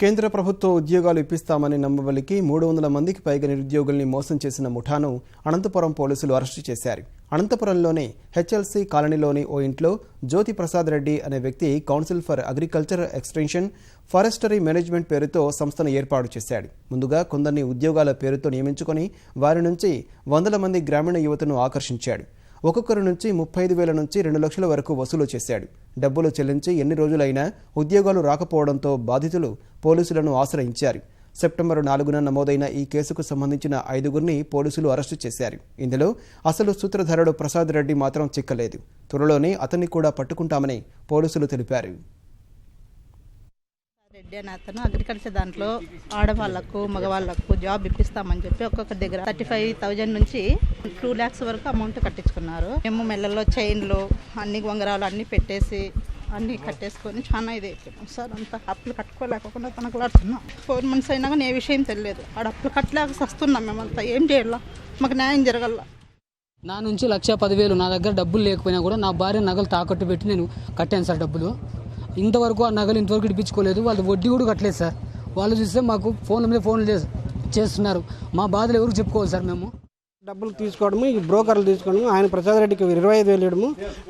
కేంద్ర ప్రభుత్వ ఉద్యోగాలు ఇప్పిస్తామని నమ్మబలికి 300 మందికి పైగా నిరుద్యోగుల్ని మోసం చేసిన ముఠాను అనంతపురం పోలీసులు అరెస్టు చేశారు. అనంతపురంలోని హెచ్ఎల్సీ కాలనీలోని ఓ ఇంట్లో జ్యోతి ప్రసాద్ రెడ్డి అనే వ్యక్తి council for agriculture extension forestry management పేరుతో సంస్థను ఏర్పాటు చేశాడు. ముందుగా కొందరిని ఉద్యోగాల పేరుతో నియమించుకొని వారి నుంచి 100 మంది గ్రామీణ యువతను ఆకర్షించాడు. ఒక్కొక్కరి నుంచి 35,000 నుంచి 2 లక్షల వరకు వసూలు చేశాడు. డబ్బులు చెల్లించి ఎన్ని రోజులైనా ఉద్యోగాలు రాకపోవడంతో బాధితులు పోలీసులను ఆశ్రయించారు. సెప్టెంబర్ 4న నమోదైన ఈ కేసుకు సంబంధించిన 5గురిని పోలీసులు అరెస్టు చేశారు. ఇందులో అసలు సూత్రధారుడు ప్రసాద్ రెడ్డి మాత్రం చిక్కలేదు. త్వరలోనే అతన్ని కూడా పట్టుకుంటామని పోలీసులు తెలిపారు. రెడ్డి అని అతను అగ్రికల్చర్ దాంట్లో ఆడవాళ్లకు మగవాళ్లకు జాబ్ ఇప్పిస్తామని చెప్పి ఒక్కొక్క దగ్గర 35,000 నుంచి 2 lakhs వరకు అమౌంట్ కట్టించుకున్నారు. మేము మెల్లల్లో చైన్లు అన్ని వంగరాలు అన్ని పెట్టేసి అన్ని కట్టేసుకొని చాలా ఇది అయిపోయినాం సార్. అంతా అప్పులు కట్టుకోలేకుండా తనకులాడుతున్నాం. 4 months అయినా కానీ ఏ విషయం తెలియదు. ఆడ అప్పులు కట్టలేక వస్తున్నాం. మేమంతా ఏం చేయాలా, మాకు న్యాయం జరగల. నా నుంచి 1,10,000 నా దగ్గర డబ్బులు లేకపోయినా కూడా నా భార్య నగలు తాకట్టు పెట్టి నేను కట్టాను సార్. డబ్బులు ఇంతవరకు ఆ నగలు ఇంతవరకు ఇప్పించుకోలేదు. వాళ్ళు వడ్డీ కూడా కట్టలేదు సార్. వాళ్ళు చూస్తే మాకు ఫోన్ల మీద ఫోన్లు చేస్తున్నారు. మా బాధలు ఎవరికి చెప్పుకోవాలి సార్? మేము డబ్బులు తీసుకోవడము, ఈ బ్రోకర్లు తీసుకోవడము, ఆయన ప్రసాద్ రెడ్డికి 25,000 ఇవ్వడము,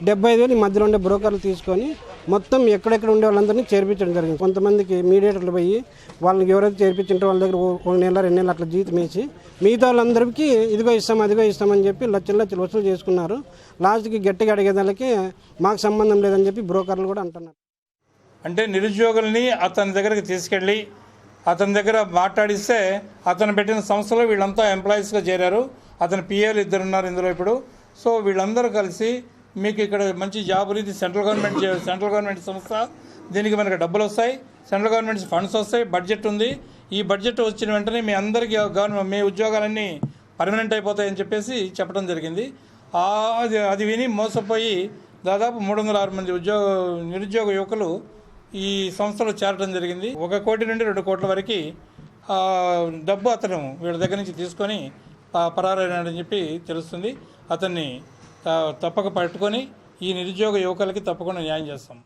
75,000 ఈ మధ్యలో ఉండే బ్రోకర్లు తీసుకొని మొత్తం ఎక్కడెక్కడ ఉండే వాళ్ళందరినీ చేర్పించడం జరిగింది. కొంతమందికి మీడియేటర్లు పోయి వాళ్ళకి ఎవరైతే చేర్పించుంటే వాళ్ళ దగ్గర 1 నెల 2 నెలలు అట్లా జీతం వేసి మిగతా వాళ్ళందరికీ ఇదిగో ఇస్తాం అదిగో ఇస్తామని చెప్పి లక్షలు వసూలు చేసుకున్నారు. లాస్ట్కి గట్టిగా అడిగేదానికి మాకు సంబంధం లేదని చెప్పి బ్రోకర్లు కూడా అంటున్నారు. అంటే నిరుద్యోగుల్ని అతని దగ్గరికి తీసుకెళ్ళి అతని దగ్గర మాట్లాడిస్తే అతను పెట్టిన సంస్థలో వీళ్ళంతా ఎంప్లాయీస్గా చేరారు. అతని పిఏలు 2 ఉన్నారు ఇందులో ఇప్పుడు. సో వీళ్ళందరూ కలిసి మీకు ఇక్కడ మంచి జాబ్ ఇది సెంట్రల్ గవర్నమెంట్ సంస్థ, దీనికి మనకు డబ్బులు వస్తాయి, సెంట్రల్ గవర్నమెంట్ ఫండ్స్ వస్తాయి, బడ్జెట్ ఉంది. ఈ బడ్జెట్ వచ్చిన వెంటనే మీ అందరికీ మీ ఉద్యోగాలన్నీ పర్మనెంట్ అయిపోతాయని చెప్పేసి చెప్పడం జరిగింది. అది విని మోసపోయి దాదాపు 306 మంది నిరుద్యోగ యువకులు ఈ సంస్థలో చేరడం జరిగింది. 1 కోటి నుండి 2 కోట్ల వరకు డబ్బు అతను వీళ్ళ దగ్గర నుంచి తీసుకొని పరారైనాడని చెప్పి తెలుస్తుంది. అతన్ని తప్పక పట్టుకొని ఈ నిరుద్యోగ యువకులకి తప్పకుండా న్యాయం చేస్తాం.